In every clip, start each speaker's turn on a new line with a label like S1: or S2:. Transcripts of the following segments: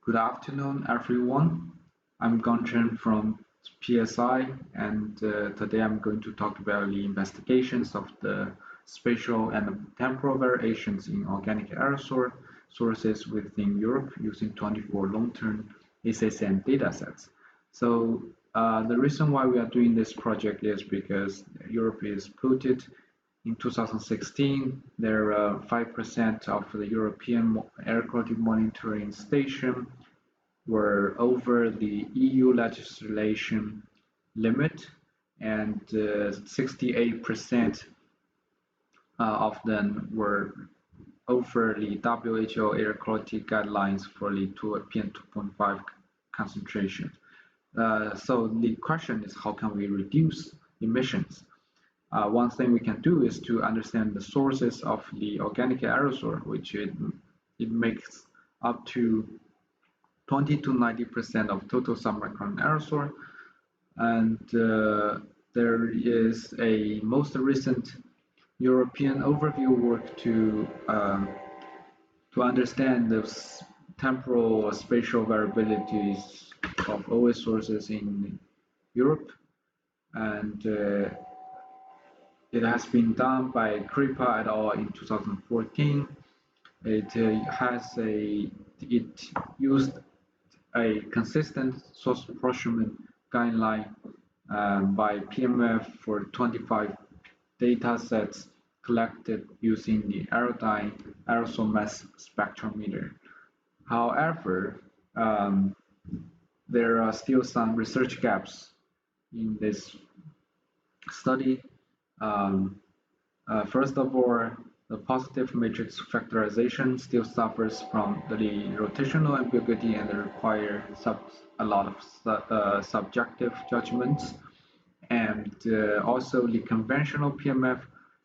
S1: Good afternoon, everyone. I'm Gongchen from PSI, and today I'm going to talk about the investigations of the spatial and temporal variations in organic aerosol sources within Europe using 24 long-term SSM datasets. The reason why we are doing this project is because Europe is polluted. In 2016, there are 5% of the European air quality monitoring station were over the EU legislation limit, and 68% of them were over the WHO air quality guidelines for the PM 2.5 concentration. So the question is, how can we reduce emissions? One thing we can do is to understand the sources of the organic aerosol, which it makes up to 20 to 90% of total submicron aerosol. And there is a most recent European overview work to understand the temporal spatial variabilities of OA sources in Europe. And it has been done by Kripa et al. In 2014. It used a consistent source approximate guideline by PMF for 25 data sets collected using the Aerodyne aerosol mass spectrometer. However, there are still some research gaps in this study. First of all, the positive matrix factorization still suffers from the rotational ambiguity and requires a lot of subjective judgments. And also, the conventional PMF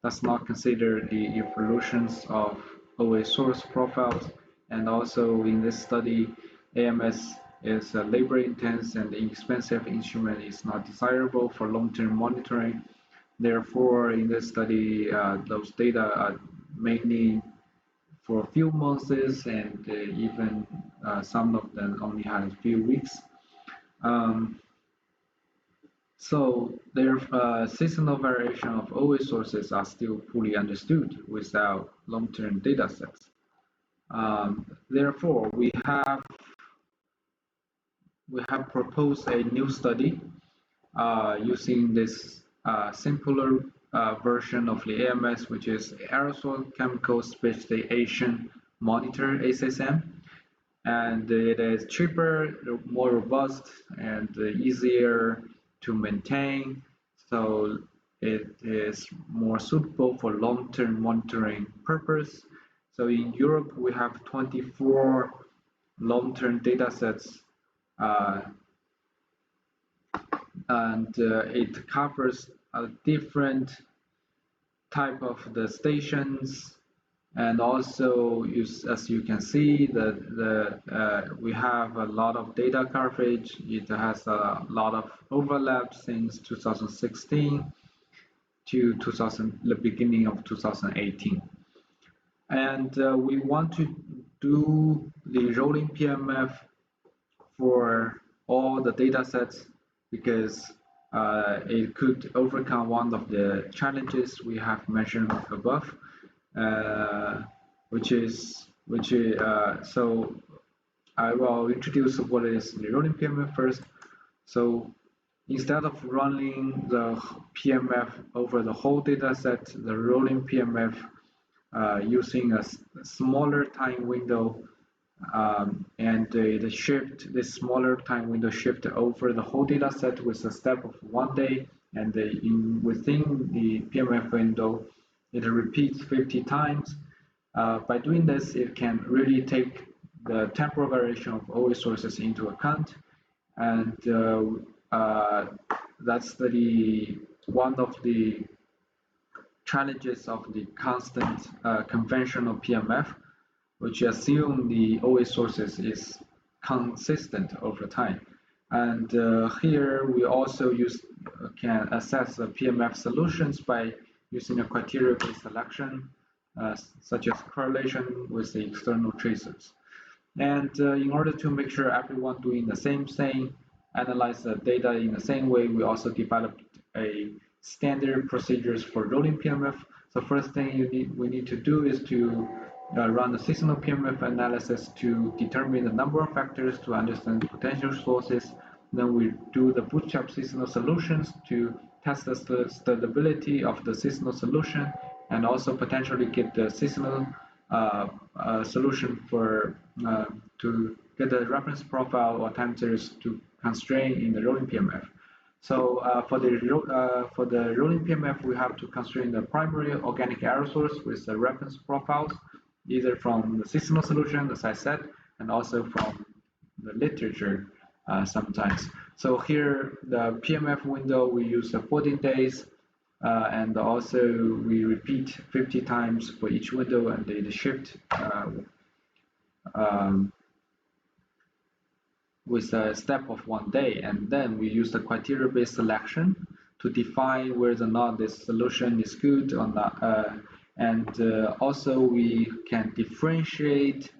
S1: does not consider the evolutions of OA source profiles. And also, in this study, AMS is a labor-intense and expensive instrument. Is not desirable for long-term monitoring. Therefore, in this study, those data are mainly for a few months, and even some of them only had a few weeks. So their seasonal variation of OA sources are still poorly understood without long-term data sets. Therefore, we have proposed a new study using this simpler version of the AMS, which is Aerosol Chemical Speciation Monitor (SSM), and it is cheaper, more robust, and easier to maintain. So it is more suitable for long-term monitoring purpose. So in Europe, we have 24 long-term data sets, and it covers a different type of the stations, and also as you can see we have a lot of data coverage. It has a lot of overlap since 2016 to the beginning of 2018, and we want to do the rolling PMF for all the data sets because it could overcome one of the challenges we have mentioned above, so I will introduce what is the rolling PMF first. So instead of running the PMF over the whole data set, the rolling PMF using a smaller time window, and this smaller time window shift over the whole data set with a step of 1 day, and within the PMF window, it repeats 50 times. By doing this, it can really take the temporal variation of OA sources into account, and that's one of the challenges of the constant conventional PMF, which assume the OA sources is consistent over time. And here we also can assess the PMF solutions by using a criteria-based selection, such as correlation with the external tracers. And in order to make sure everyone doing the same thing, analyze the data in the same way, we also developed a standard procedures for rolling PMF. So first thing we need to do is to run the seasonal PMF analysis to determine the number of factors to understand potential sources. Then we do the bootstrap seasonal solutions to test the stability of the seasonal solution and also potentially get the seasonal solution for to get the reference profile or time series to constrain in the rolling PMF. So for the rolling PMF, we have to constrain the primary organic error source with the reference profiles, either from the seasonal solution, as I said, and also from the literature sometimes. So here, the PMF window, we use the 14 days, and also we repeat 50 times for each window, and they shift um, with a step of 1 day. And then we use the criteria-based selection to define whether or not this solution is good or not. And also we can differentiate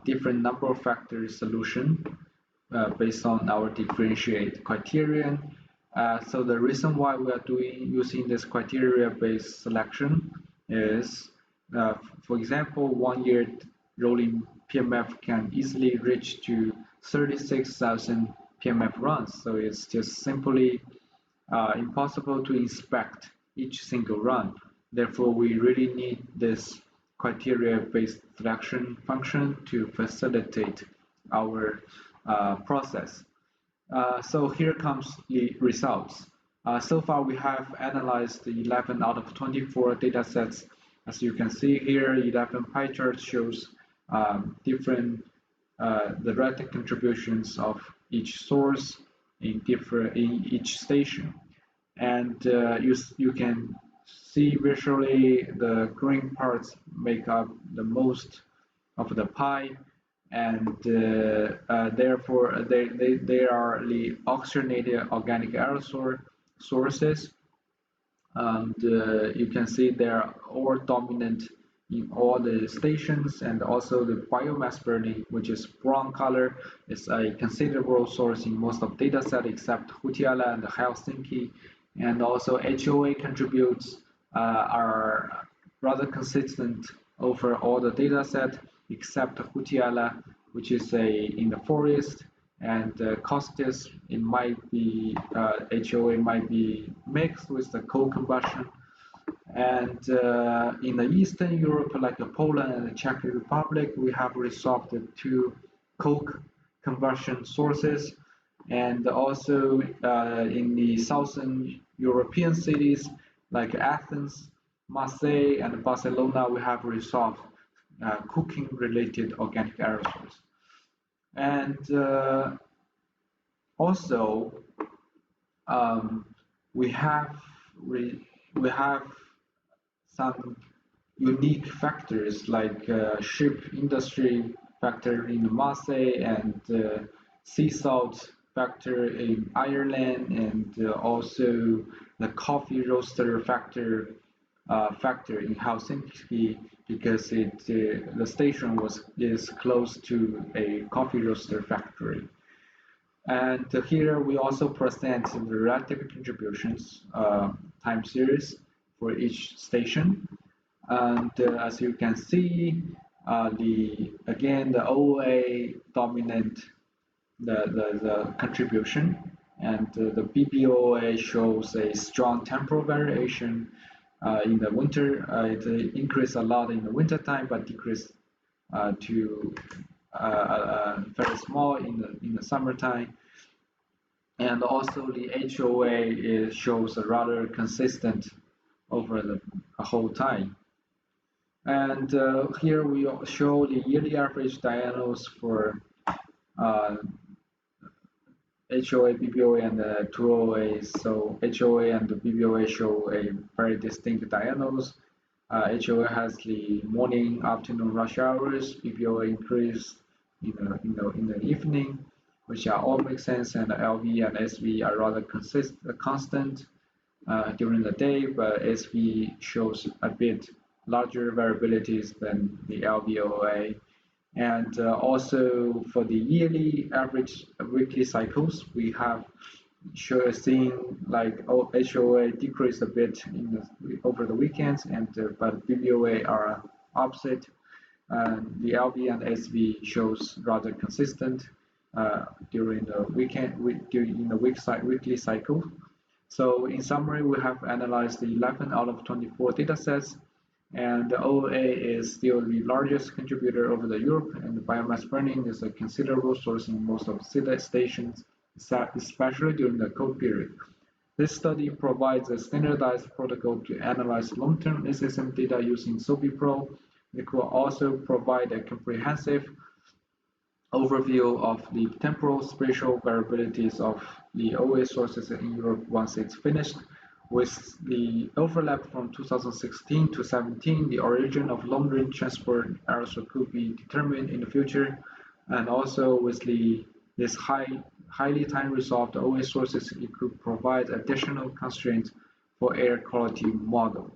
S1: different number of factors solution based on our differentiate criterion. So the reason why we are using this criteria-based selection is, for example, 1 year rolling PMF can easily reach to 36,000 PMF runs. So it's just simply impossible to inspect each single run. Therefore, we really need this criteria-based selection function to facilitate our process. So here comes the results. So far, we have analyzed 11 out of 24 data sets. As you can see here, 11 pie charts shows different the relative contributions of each source in each station, and you can see visually the green parts make up the most of the pie, and therefore they are the oxygenated organic aerosol sources, and you can see they are all dominant in all the stations, and also the biomass burning, which is brown color, is a considerable source in most of data set except Hutiala and Helsinki, and also HOA contributes are rather consistent over all the data set except Hutiala, which is in the forest, and Costis, it might be HOA might be mixed with the coal combustion. And in the Eastern Europe, like Poland and the Czech Republic, we have resolved the two coke combustion sources. And also in the Southern European cities like Athens, Marseille, and Barcelona, we have resolved cooking-related organic aerosols. And also, um, we have we have some unique factors like ship industry factor in Marseille and sea salt factor in Ireland, and also the coffee roaster factor in Helsinki, because the station is close to a coffee roaster factory. And here we also present the relative contributions time series for each station. And as you can see, the OA dominant the contribution, and the BBOA shows a strong temporal variation in the winter. It increased a lot in the winter time, but decreased to very small in the summertime. And also the HOA shows a rather consistent over the whole time. And here we show the yearly average diagonals for uh, HOA, BBOA, and the two OAs. So HOA and the BBOA show a very distinct diagonals. HOA has the morning, afternoon rush hours. BBOA increase in the evening, which are all make sense, and the LV and SV are rather constant during the day, but SV shows a bit larger variabilities than the LVOA. And also for the yearly average weekly cycles, we have seeing like HOA decrease a bit over the weekends, and but BBOA are opposite. And the LV and SV shows rather consistent during the during the weekly cycle. So in summary, we have analyzed 11 out of 24 datasets, and the OA is still the largest contributor over the Europe, and the biomass burning is a considerable source in most of the stations, especially during the cold period. This study provides a standardized protocol to analyze long-term SSM data using SOBI-Pro. It will also provide a comprehensive overview of the temporal spatial variabilities of the OA sources in Europe once it's finished. With the overlap from 2016 to 17, the origin of long-range transport aerosol could be determined in the future, and also with this highly time-resolved OA sources, it could provide additional constraints for air quality model.